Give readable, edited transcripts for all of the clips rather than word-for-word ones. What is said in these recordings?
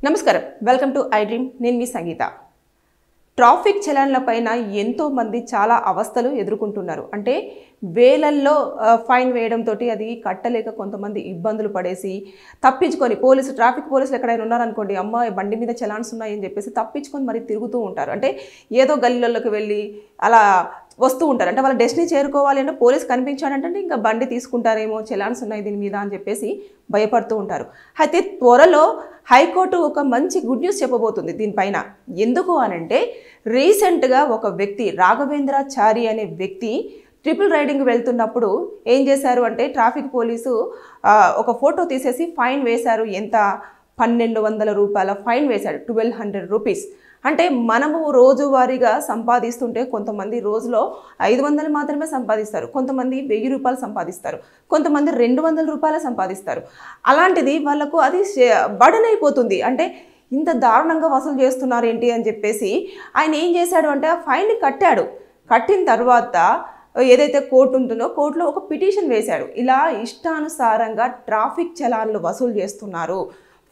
నమస్కారం welcome to I dream నేను మీ సంగీత traffic చలనాలపైన ఎంతో మంది చాలా అవస్థలు ఎదుర్కొంటున్నారు అంటే వేలల్లో ఫైన్ వేయడంతో అది కట్టలేక కొంతమంది ఇబ్బందులు పడేసి తప్పించుకొని ట్రాఫిక్ పోలీసులు ఎక్కడైనా ఉన్నారనుకోండి అమ్మ బండి మీద చలాన్స్ ఉన్నాయని చెప్పేసి తప్పించుకొని మరి తిరుగుతూ ఉంటారు అంటే ఏదో గల్లీలలోకి వెళ్ళి అలా వస్తూ ఉంటారు అంటే వాళ్ళ డెస్టినీ చేరుకోవాలి అంటే పోలీస్ కనిపించాడంటే ఇంకా బండి తీసుకుంటారేమో చలాన్స్ ఉన్నాయి దీని మీద అని చెప్పేసి భయపడుతూ ఉంటారు అయితే త్వరలో హైకోర్టు ఒక మంచి గుడ్ న్యూస్ చెప్పబోతుంది దీనిపైన ఎందుకు అనంటే రీసెంట్గా ఒక వ్యక్తి రాఘవేంద్రాచారి అనే వ్యక్తి ట్రిపుల్ రైడింగ్ వెళ్తున్నప్పుడు ఏం చేశారు అంటే ట్రాఫిక్ పోలీసు ఒక ఫోటో తీసేసి ఫైన్ వేశారు ఎంత 1200 రూపాయల ఫైన్ వేశాడు 1200 రూపీస్ అంటే మనము రోజువారీగా సంపాదిస్తుంటే కొంతమంది రోజులో 500 మాత్రమే సంపాదిస్తారు కొంతమంది 1000 రూపాయలు సంపాదిస్తారు కొంతమంది 200 రూపాయలు సంపాదిస్తారు అలాంటిది వాళ్ళకు అది బర్డెన్ అయిపోతుంది అంటే ఇంత దారుణంగా వసూలు చేస్తున్నారు ఏంటి అని చెప్పేసి ఆయన ఏం చేశాడు అంటే ఆ ఫైన్ని కట్టిన తర్వాత ఏదైతే కోర్టు ఉంటుందో కోర్టులో ఒక పిటిషన్ వేశాడు ఇలా ఇష్టానుసారంగా ట్రాఫిక్ చలాన్లు వసూలు చేస్తున్నారు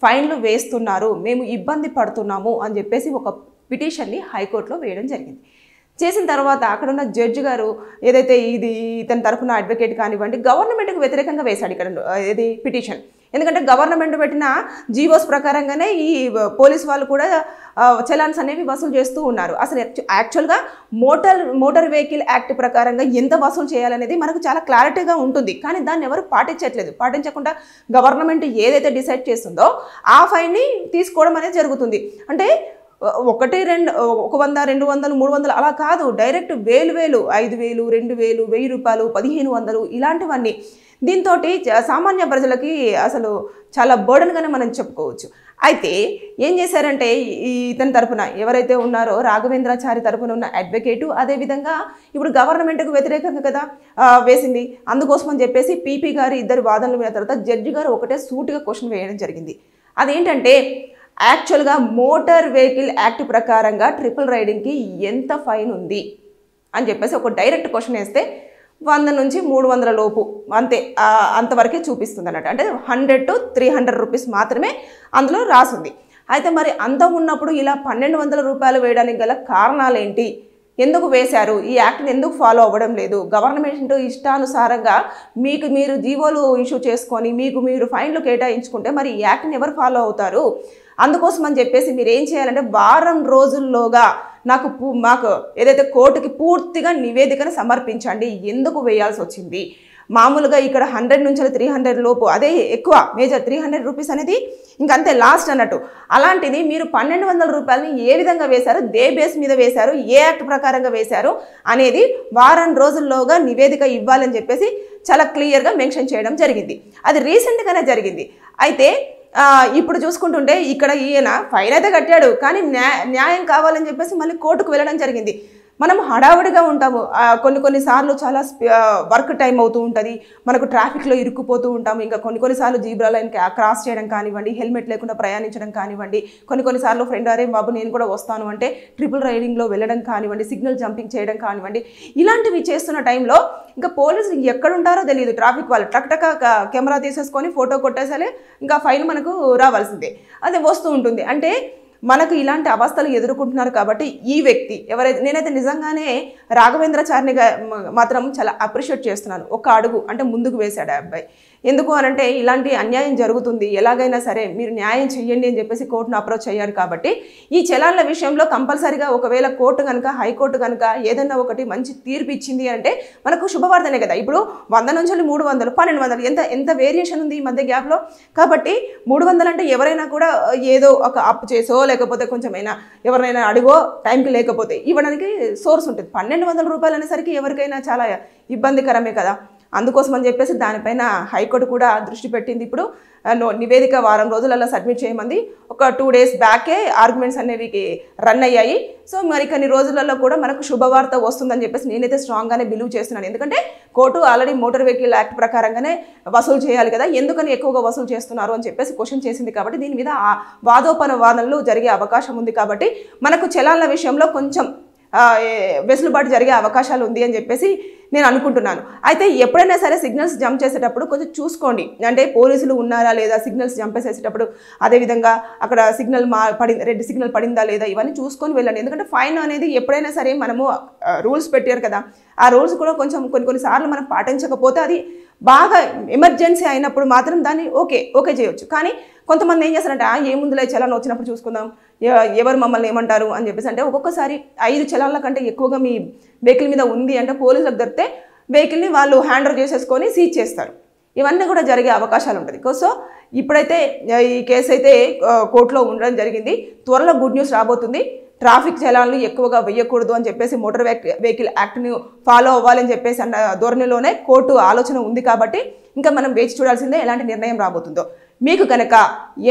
ఫైన్లు వేస్తున్నారు మేము ఇబ్బంది పడుతున్నాము అని చెప్పేసి ఒక పిటిషన్ని హైకోర్టులో వేయడం జరిగింది చేసిన తర్వాత అక్కడ ఉన్న జడ్జి గారు ఏదైతే ఇతని తరఫున అడ్వకేట్ కానివ్వండి గవర్నమెంట్కి వ్యతిరేకంగా వేశాడు ఇక్కడ ఇది పిటిషన్ ఎందుకంటే గవర్నమెంట్ పెట్టిన జీవోస్ ప్రకారంగానే ఈ పోలీస్ వాళ్ళు కూడా చలాన్స్ అనేవి వసూలు చేస్తూ ఉన్నారు అసలు యాక్చువల్గా మోటార్ వెహికల్ యాక్ట్ ప్రకారంగా ఎంత వసూలు చేయాలనేది మనకు చాలా క్లారిటీగా ఉంటుంది కానీ దాన్ని ఎవరు పాటించకుండా గవర్నమెంట్ ఏదైతే డిసైడ్ చేస్తుందో ఆ ఫైన్ని తీసుకోవడం అనేది జరుగుతుంది అంటే 100, 200, 300 అలా కాదు డైరెక్ట్ వేలు 5000, 2000, 1000 రూపాయలు 1500 ఇలాంటివన్నీ దీంతో సామాన్య ప్రజలకి అసలు చాలా బర్డెన్గానే మనం చెప్పుకోవచ్చు అయితే ఏం చేశారంటే ఇతని తరఫున ఎవరైతే ఉన్నారో రాఘవేంద్రాచారి తరఫున ఉన్న అడ్వకేటు అదేవిధంగా ఇప్పుడు గవర్నమెంట్కు వ్యతిరేకంగా కదా వేసింది అందుకోసం అని చెప్పేసి పీపీ గారు ఇద్దరు వాదనలు విన్న తర్వాత జడ్జి గారు ఒకటే సూటిగా క్వశ్చన్ వేయడం జరిగింది అదేంటంటే యాక్చువల్గా మోటార్ వెహికల్ యాక్ట్ ప్రకారంగా ట్రిపుల్ రైడింగ్కి ఎంత ఫైన్ ఉంది అని చెప్పేసి ఒక డైరెక్ట్ క్వశ్చన్ వేస్తే 100 నుంచి 300 లోపు అంతే అంతవరకే చూపిస్తుంది అన్నట్టు అంటే 100 to 300 రూపీస్ మాత్రమే అందులో రాసింది అయితే మరి అంత ఉన్నప్పుడు ఇలా 1200 రూపాయలు వేయడానికి గల కారణాలు ఏంటి ఎందుకు వేశారు ఈ యాక్ట్ని ఎందుకు ఫాలో అవ్వడం లేదు గవర్నమెంట్ ఇష్టానుసారంగా మీరు జీవోలు ఇష్యూ చేసుకొని మీరు ఫైన్లు కేటాయించుకుంటే మరి ఈ యాక్ట్ని ఎవరు ఫాలో అవుతారు అందుకోసం అని చెప్పేసి మీరు ఏం చేయాలంటే వారం రోజుల్లోగా మాకు ఏదైతే కోర్టుకి పూర్తిగా నివేదికను సమర్పించండి ఎందుకు వేయాల్సి వచ్చింది మామూలుగా ఇక్కడ 100 నుంచి 300 లోపు అదే ఎక్కువ మేజర్ 300 రూపీస్ అనేది ఇంకంతే లాస్ట్ అన్నట్టు అలాంటిది మీరు 1200 రూపాయలని ఏ విధంగా వేశారు దే బేస్ మీద వేశారు ఏ యాక్ట్ ప్రకారంగా వేశారు అనేది వారం రోజుల్లోగా నివేదిక ఇవ్వాలని చెప్పేసి చాలా క్లియర్గా మెన్షన్ చేయడం జరిగింది అది రీసెంట్గానే జరిగింది అయితే ఇప్పుడు చూసుకుంటుంటే ఇక్కడ ఈయన ఫైన్ అయితే కట్టాడు కానీ న్యాయం కావాలని చెప్పేసి మళ్ళీ కోర్టుకు వెళ్ళడం జరిగింది మనం హడావుడిగా ఉంటాము కొన్నిసార్లు చాలా వర్క్ టైం అవుతూ ఉంటుంది మనకు ట్రాఫిక్లో ఇరుక్కుపోతూ ఉంటాము ఇంకా కొన్నిసార్లు జీబ్రా లైన్ క్రాస్ చేయడం కానివ్వండి హెల్మెట్ లేకుండా ప్రయాణించడం కానివ్వండి కొన్నిసార్లు ఫ్రెండ్ అరే బాబు నేను కూడా వస్తాను అంటే ట్రిపుల్ రైడింగ్లో వెళ్ళడం కానివ్వండి సిగ్నల్ జంపింగ్ చేయడం కానివ్వండి ఇలాంటివి చేస్తున్న టైంలో ఇంకా పోలీసులు ఎక్కడుంటారో తెలియదు ట్రాఫిక్ వాళ్ళు టక్ కెమెరా తీసేసుకొని ఫోటో కొట్టేసాలే ఇంకా ఫైన్ మనకు రావాల్సిందే అది వస్తూ ఉంటుంది అంటే మనకు ఇలాంటి అవస్థలు ఎదుర్కొంటున్నారు కాబట్టి ఈ వ్యక్తి ఎవరైతే నేనైతే నిజంగానే రాఘవేంద్రాచారిని మాత్రం చాలా అప్రిషియేట్ చేస్తున్నాను ఒక అడుగు అంటే ముందుకు వేశాడు ఆ అబ్బాయి ఎందుకు అనంటే ఇలాంటి అన్యాయం జరుగుతుంది ఎలాగైనా సరే మీరు న్యాయం చేయండి అని చెప్పేసి కోర్టును అప్రోచ్ అయ్యారు కాబట్టి ఈ చలాన్ల విషయంలో కంపల్సరీగా ఒకవేళ కోర్టు కనుక హైకోర్టు కనుక ఏదైనా ఒకటి మంచి తీర్పు ఇచ్చింది అంటే మనకు శుభవార్తనే కదా ఇప్పుడు 100 నుంచి 300 1200 ఎంత వేరియేషన్ ఉంది ఈ మధ్య గ్యాప్లో కాబట్టి 300 అంటే ఎవరైనా కూడా ఏదో ఒక అప్పు చేసో లేకపోతే కొంచెమైనా ఎవరైనా అడిగో టైంకి లేకపోతే ఇవ్వడానికి సోర్స్ ఉంటుంది 1200 రూపాయలు అనేసరికి ఎవరికైనా చాలా ఇబ్బందికరమే కదా అందుకోసం అని చెప్పేసి దానిపైన హైకోర్టు కూడా దృష్టి పెట్టింది ఇప్పుడు నివేదిక వారం రోజులలో సబ్మిట్ చేయమంది ఒక 2 days బ్యాకే ఆర్గ్యుమెంట్స్ అనేవి రన్ అయ్యాయి సో మరి కొన్ని రోజులలో కూడా మనకు శుభవార్త వస్తుందని చెప్పేసి నేనైతే స్ట్రాంగ్గానే బిలీవ్ చేస్తున్నాను ఎందుకంటే court already motor vehicle act ప్రకారంగానే వసూలు చేయాలి కదా ఎందుకని ఎక్కువగా వసూలు చేస్తున్నారు అని చెప్పేసి క్వశ్చన్ చేసింది కాబట్టి దీని మీద వాదోపవాదనలు జరిగే అవకాశం ఉంది కాబట్టి మనకు చలాన్ల విషయంలో కొంచెం వెసులుబాటు జరిగే అవకాశాలు ఉంది అని చెప్పేసి నేను అనుకుంటున్నాను. అయితే ఎప్పుడైనా సరే సిగ్నల్స్ జంప్ చేసేటప్పుడు కొంచెం చూసుకోండి, అంటే పోలీసులు ఉన్నారా లేదా, సిగ్నల్స్ జంప్ చేసేటప్పుడు అదేవిధంగా అక్కడ సిగ్నల్ రెడ్ సిగ్నల్ పడిందా లేదా, ఇవన్నీ చూసుకొని వెళ్ళండి. ఎందుకంటే ఫైన్ అనేది ఎప్పుడైనా సరే మనము రూల్స్ పెట్టారు కదా, ఆ రూల్స్ కూడా కొంచెం కొన్నిసార్లు మనం పాటించకపోతే అది బాగా ఎమర్జెన్సీ అయినప్పుడు మాత్రం దాన్ని ఓకే చేయొచ్చు. కానీ కొంతమంది ఏం చేస్తారంటే ఏముందులే చలాన్ వచ్చినప్పుడు చూసుకుందాం, ఎవరు మమ్మల్ని ఏమంటారు అని చెప్పేసి, అంటే ఒక్కొక్కసారి 5 చలాన్ల కంటే ఎక్కువగా మీ వెహికల్ మీద ఉంది అంటే పోలీసులకు దొరికితే వెహికల్ని వాళ్ళు హ్యాండ్ ఓవర్ చేసేసుకొని సీజ్ చేస్తారు. ఇవన్నీ కూడా జరిగే అవకాశాలు ఉంటుంది. సో ఇప్పుడైతే ఈ కేసు అయితే కోర్టులో ఉండడం జరిగింది. త్వరలో గుడ్ న్యూస్ రాబోతుంది. ట్రాఫిక్ చలాన్లు ఎక్కువగా వేయకూడదు అని చెప్పేసి మోటార్ వెహికల్ యాక్ట్ని ఫాలో అవ్వాలని చెప్పేసి అన్న ధోరణిలోనే కోర్టు ఆలోచన ఉంది. కాబట్టి ఇంకా మనం వేచి చూడాల్సిందే ఎలాంటి నిర్ణయం రాబోతుందో. మీకు కనుక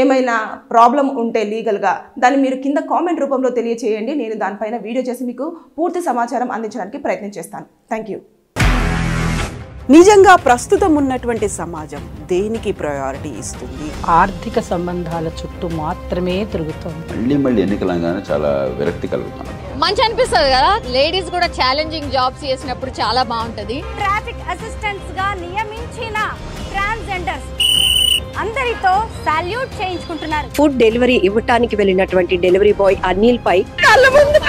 ఏమైనా ప్రాబ్లం ఉంటే లీగల్గా దాన్ని మీరు కింద కామెంట్ రూపంలో తెలియచేయండి. నేను దానిపైన వీడియో చేసి మీకు పూర్తి సమాచారం అందించడానికి ప్రయత్నం చేస్తాను. Thank you. నిజంగా ప్రస్తుతం ఉన్నటువంటి సమాజం దేనికి ప్రయారిటీ ఇస్తుంది? ఆర్థిక సంబంధాల చుట్టూ మాత్రమే తిరుగుతుంది. మళ్ళీ ఎన్నికలంగానే చాలా విరక్తి కలుగుతున్నాం. మంచి అనిపిస్తుంది కదా, లేడీస్ కూడా ఛాలెంజింగ్ జాబ్స్ చేసినప్పుడు చాలా బాగుంటది. ట్రాఫిక్ అసిస్టెంట్స్ గా నియమించిన ట్రాన్స్జెండర్స్ అందరితో సాల్యూట్ చేయించుకుంటున్నారు. ఫుడ్ డెలివరీ ఇవ్వటానికి వెళ్ళినటువంటి డెలివరీ బాయ్ అనిల్ పై కళ్ళ ముందు